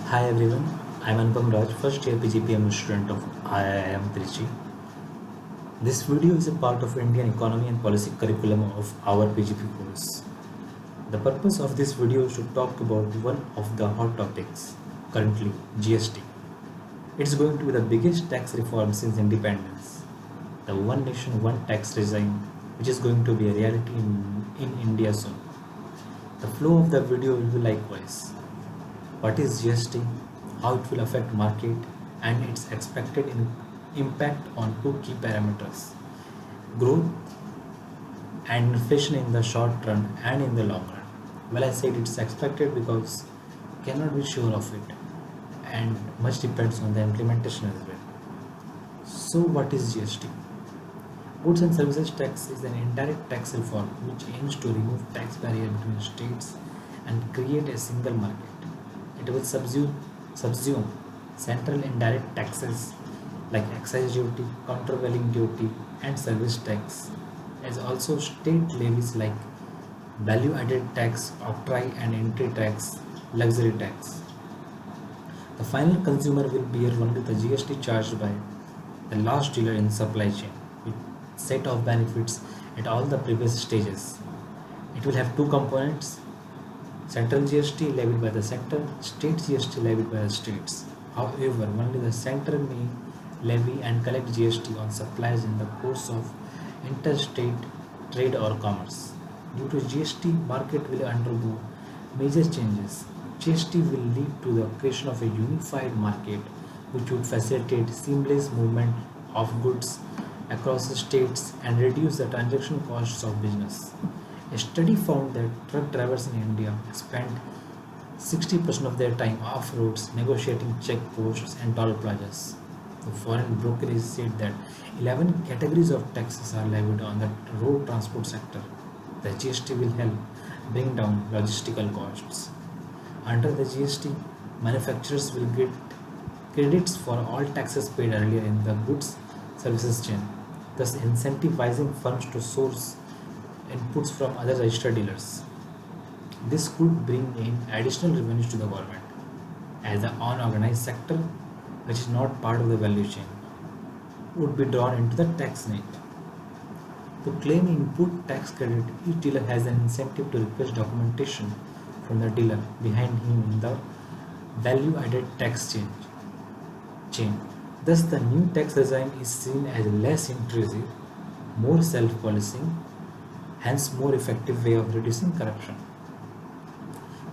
Hi everyone, I'm Anupam Raj, first year PGPM student of IIM Trichy. This video is a part of Indian economy and policy curriculum of our PGP course. The purpose of this video is to talk about one of the hot topics currently, GST. It's going to be the biggest tax reform since independence. The one nation, one tax regime, which is going to be a reality in India soon. The flow of the video will be likewise. What is GST, how it will affect market, and its expected impact on two key parameters: growth and inflation in the short run and in the long run. Well, I said it's expected because cannot be sure of it, and much depends on the implementation as well. So, what is GST? Goods and Services Tax is an indirect tax reform which aims to remove tax barrier between states and create a single market. It will subsume central indirect taxes like excise duty, countervailing duty, and service tax, as also state levies like value added tax, octroi and entry tax, luxury tax. The final consumer will bear only the GST charged by the last dealer in supply chain, with set of benefits at all the previous stages. It will have two components: central GST levied by the center, state GST levied by the states. However, only the center may levy and collect GST on supplies in the course of interstate trade or commerce. Due to GST, market will undergo major changes. GST will lead to the creation of a unified market which would facilitate seamless movement of goods across the states and reduce the transaction costs of business. A study found that truck drivers in India spend 60% of their time off roads negotiating checkposts and toll plazas. The foreign brokerage said that 11 categories of taxes are levied on the road transport sector. The GST will help bring down logistical costs. Under the GST, manufacturers will get credits for all taxes paid earlier in the goods services chain, thus incentivizing firms to source inputs from other registered dealers. This could bring in additional revenues to the government, as the unorganized sector, which is not part of the value chain, would be drawn into the tax net. To claim input tax credit, each dealer has an incentive to request documentation from the dealer behind him in the value added tax chain. Thus, the new tax regime is seen as less intrusive, more self policing, hence, more effective way of reducing corruption.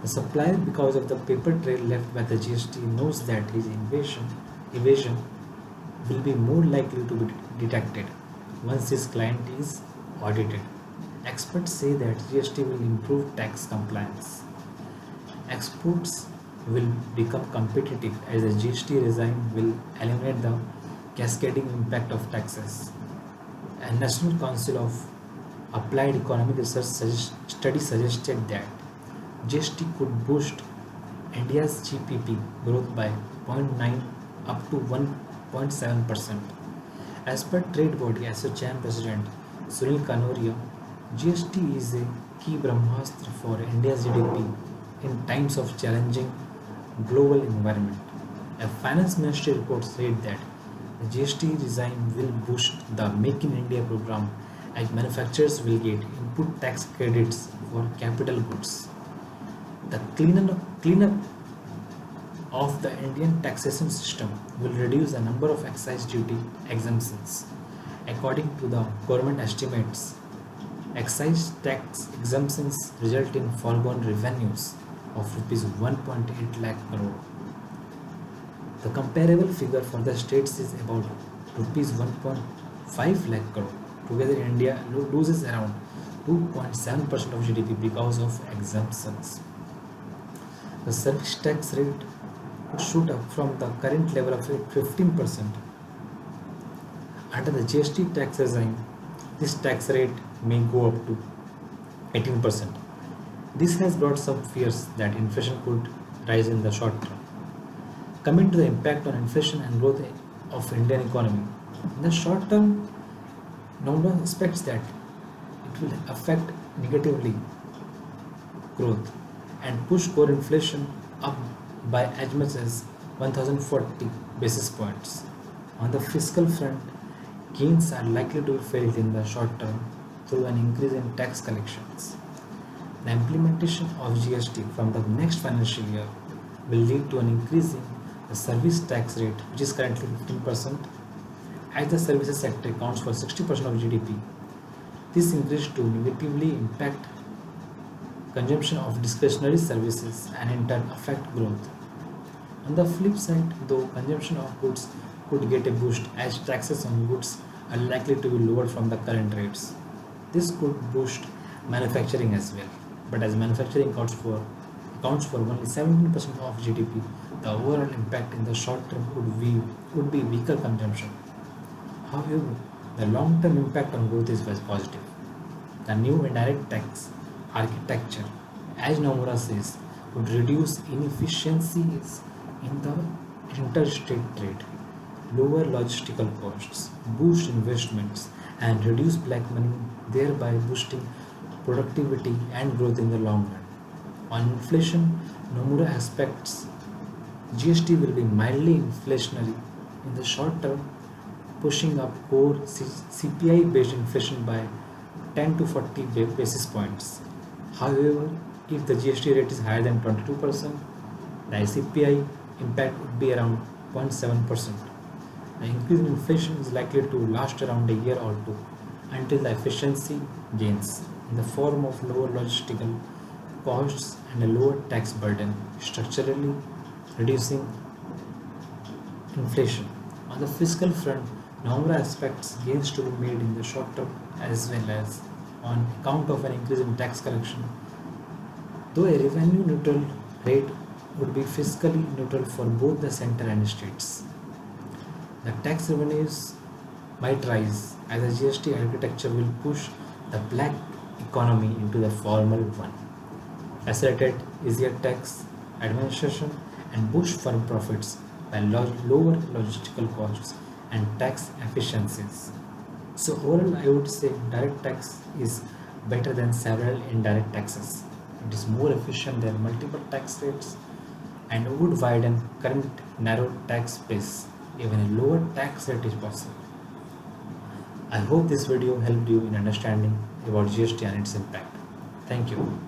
The supplier, because of the paper trail left by the GST, knows that his evasion will be more likely to be detected once his client is audited. Experts say that GST will improve tax compliance. Exports will become competitive as the GST regime will eliminate the cascading impact of taxes. A National Council of Applied Economic Research study suggested that GST could boost India's GDP growth by 0.9 up to 1.7%. As per trade body ASSOCHAM President Sunil Kanoria, GST is a key brahmastra for India's GDP in times of challenging global environment. A finance ministry report said that the GST regime will boost the Make in India program as manufacturers will get input tax credits for capital goods. The cleanup of the Indian taxation system will reduce the number of excise duty exemptions. According to the government estimates, excise tax exemptions result in foregone revenues of rupees 1.8 lakh crore. The comparable figure for the states is about rupees 1.5 lakh crore. Together, India loses around 2.7% of GDP because of exemptions. The service tax rate would shoot up from the current level of 15%. Under the GST tax regime, this tax rate may go up to 18%. This has brought some fears that inflation could rise in the short term. Coming to the impact on inflation and growth of Indian economy. In the short term, no one expects that it will affect negatively growth and push core inflation up by as much as 1040 basis points. On the fiscal front, gains are likely to be felt in the short term through an increase in tax collections. The implementation of GST from the next financial year will lead to an increase in the service tax rate, which is currently 15%, as the services sector accounts for 60% of GDP. This increase to negatively impact consumption of discretionary services and in turn affect growth. On the flip side, though, consumption of goods could get a boost as taxes on goods are likely to be lowered from the current rates. This could boost manufacturing as well. But as manufacturing accounts for only 17% of GDP, the overall impact in the short term would be weaker consumption. However, the long-term impact on growth is very positive. The new indirect tax architecture, as Nomura says, would reduce inefficiencies in the interstate trade, lower logistical costs, boost investments, and reduce black money, thereby boosting productivity and growth in the long run. On inflation, Nomura expects GST will be mildly inflationary in the short term, pushing up core CPI based inflation by 10 to 40 basis points. However, if the GST rate is higher than 22%, the CPI impact would be around 0.7%. The increase in inflation is likely to last around a year or two until the efficiency gains in the form of lower logistical costs and a lower tax burden, structurally reducing inflation. On the fiscal front, Nomura expects gains to be made in the short term as well as on account of an increase in tax collection, though a revenue neutral rate would be fiscally neutral for both the center and states. The tax revenues might rise as the GST architecture will push the black economy into the formal one, facilitate easier tax administration, and boost firm profits by lower logistical costs and tax efficiencies. So overall, I would say direct tax is better than several indirect taxes. It is more efficient than multiple tax rates and would widen current narrow tax base. Even a lower tax rate is possible. I hope this video helped you in understanding about GST and its impact. Thank you.